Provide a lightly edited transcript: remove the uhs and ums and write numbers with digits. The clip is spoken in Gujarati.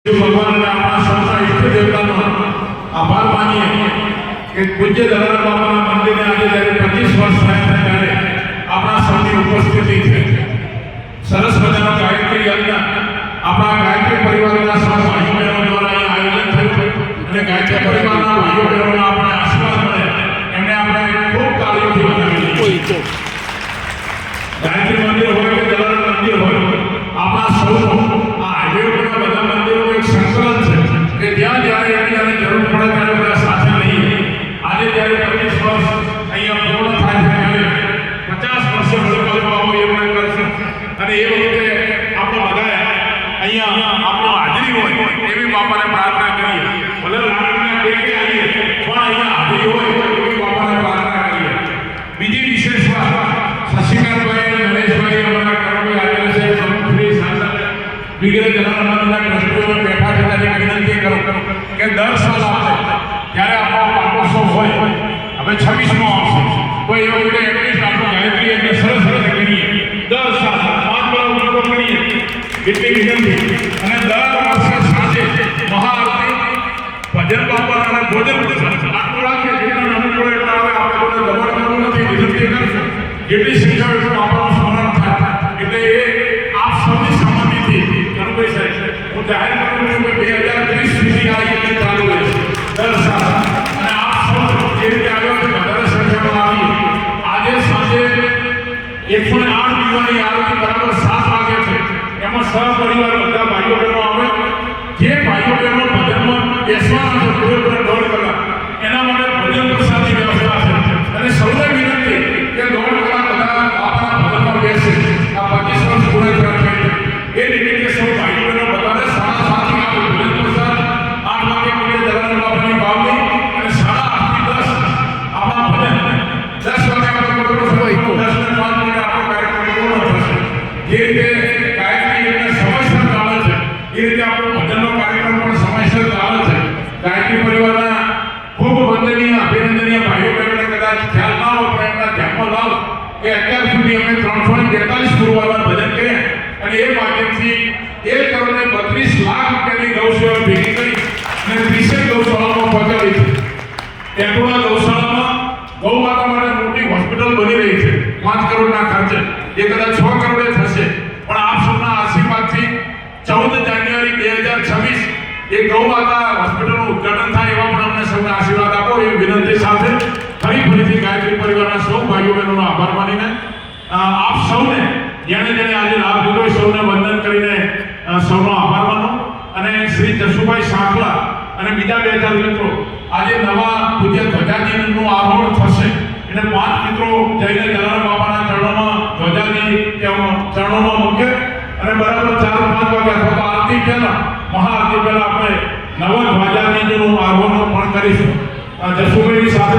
ભગવાન આપણા સૌના ઈષ્ટ દેવતાનો આભાર માનીએ કે પૂજ્ય દલાલ બાબાના મંદિરને આજે જ્યારે 25 વર્ષ થયા છે ત્યારે આપણા સૌની ઉપસ્થિતિ છે. સરસ મજાનો ગાયત્રી યજ્ઞ આપણા ગાયત્રી પરિવારના સૌ ભાઈઓ બહેનો દ્વારા અહીં આયોજન થયું અને ગાયત્રી પરિવારના ભાઈઓ બહેનોના આપણે આશીર્વાદ મળે એમને આપણે ખૂબ તાળીઓથી વધાવીએ. ગાયત્રી મંદિર હોય કે દલાલ મંદિર હોય, આપણા સૌનો આ હાઈવે પરના બધા મંદિરોનું એક સંકલન છે કે જ્યાં જ્યારે એકબીજાને જરૂર પડે ત્યારે બધા સાથે રહીએ. આજે જ્યારે 25 વર્ષ અહીંયા પૂર્ણ થાય છે ત્યારે 50 વર્ષે વડોદરા બાબુ એમને કરશે અને એ વખતે આપણે બધા અહીંયા આપણો હાજરી હોય એવી બાપાને પ્રાર્થના કરીએ. ભલે લાકડીના ટેકે આવીએ પણ અહીંયા હાજરી હોય એવી બાપાને પ્રાર્થના કરીએ. બીજી વિશેષ વાત, શશિકાંતભાઈ અને નરેશભાઈ અમારા કર્મભાઈ આવેલા છે, પ્રમુખશ્રી સાંસદ વગેરે જનારમાંના ટ્રસ્ટીઓને બેઠા છે ત્યારે વિનંતી કરું કે દર સાલ આપણે જ્યારે આપણો પાટોત્સવ હોય, હવે 26મો આવશે તો એ વખતે એટલીસ્ટ આપણો ગાયત્રી એટલે સરસ રીતે કરીએ. દર સાલ 5 ઉત્સવ કરીએ એટલી વિનંતી. અને દર વર્ષે સાંજે મહાઆરતી, ભજન બાપાના અને ભોજન આટલું રાખીએ. જેટલા અનુકૂળ એટલા આવે આપણે કોઈ દબાણ કરવું નથી, વિનંતી કરશું જેટલી સંખ્યા એટલું આપણું સ્મરણ થાય. એટલે એ આપ સૌની સહમતિથી કનુભાઈ સાહેબ હું જાહેર કરું છું કે 2030 સુધી આ યજ્ઞ ચાલુ રહેશે દર સાલ. અને આપ સૌ જે રીતે આવ્યો છે વધારે સંખ્યામાં આવી. આજે સાંજે 108 દીવાની આરતી બરાબર 7 વાગે છે. એમાં સહપરિવાર બધા ભાઈઓ બહેનો આવે. જે ભાઈઓ બહેનો ભજનમાં બેસવાના છે પૂરેપૂરા 1.5 કલાક, એના માટે ભજન પ્રસાદની વ્યવસ્થા છે. અને સૌને વિનંતી કે 1.5 કલાક બધા આપણા ભજનમાં બેસે. આ 25 વર્ષ પૂરા થયા છે એ નિમિત્તે સૌ ભાઈઓ બહેનો બધાને 7:30 વાગે ભજન પ્રસાદ, 8 વાગે પૂજ્ય દલાલ બાબાની બાવલી અને 8:30 થી 10 આપણા ભજન, 10 વાગે આપણે પ્રોગ્રામ હોય તો 10 ને 5 મિનિટ આપણો કાર્યક્રમ પૂર્ણ થશે. જે રીતે ગાયત્રી યજ્ઞ સમયસર ચાલે છે એ રીતે આપણો ભજનનો કાર્યક્રમ પણ સમયસર ચાલે છે. ગાયત્રી પરિવારના ખૂબ વંદનીય અભિનંદનીય ભાઈઓ બહેનોને કદાચ ખ્યાલ ના હોય પણ એમના ધ્યાનમાં લાવ કે અત્યાર સુધી અમે 343 ગુરુવારના ભજન કર્યા અને એ માધ્યમથી 1,32 લાખ રૂપિયાની ગૌસેવા ભેગી કરી અને 30 ગૌશાળામાં પહોંચાડી છે. ટેટોડા ગૌશાળામાં ગૌ માતા માટે મોટી હોસ્પિટલ બની રહી છે 5 કરોડના ખર્ચે. એ કદાચ 6 કરોડે થશે પણ આપ સૌના આશીર્વાદથી 14 જાન્યુઆરી 2026 એ ગૌ માતા હોસ્પિટલનું ઉદ્ઘાટન થાય એવા પણ અમને સૌને આશીર્વાદ આપો એ વિનંતી સાથે ફરીથી ગાયત્રી પરિવારના સૌ ભાઈઓ બહેનોનો આભાર માનીને આપ સૌને જેણે આજે લાભ લીધો સૌને વંદન કરીને સૌનો આભાર માનો. અને શ્રી જસુભાઈ સાંકલા અને બીજા 2-4 મિત્રો આજે નવા પૂજ્ય ધ્વજાજીનું આરોહણ થશે એટલે 5 મિત્રો જઈને દલાલ બાબાના ચરણોમાં ધ્વજાજી ચરણોમાં મૂકે અને બરાબર 4-5 વાગે અથવા આરતી પહેલા મહાઆરતી પહેલા આપણે નવા ધ્વજાજીનું આરોહણ પણ કરીશું. જસુભાઈની સાથે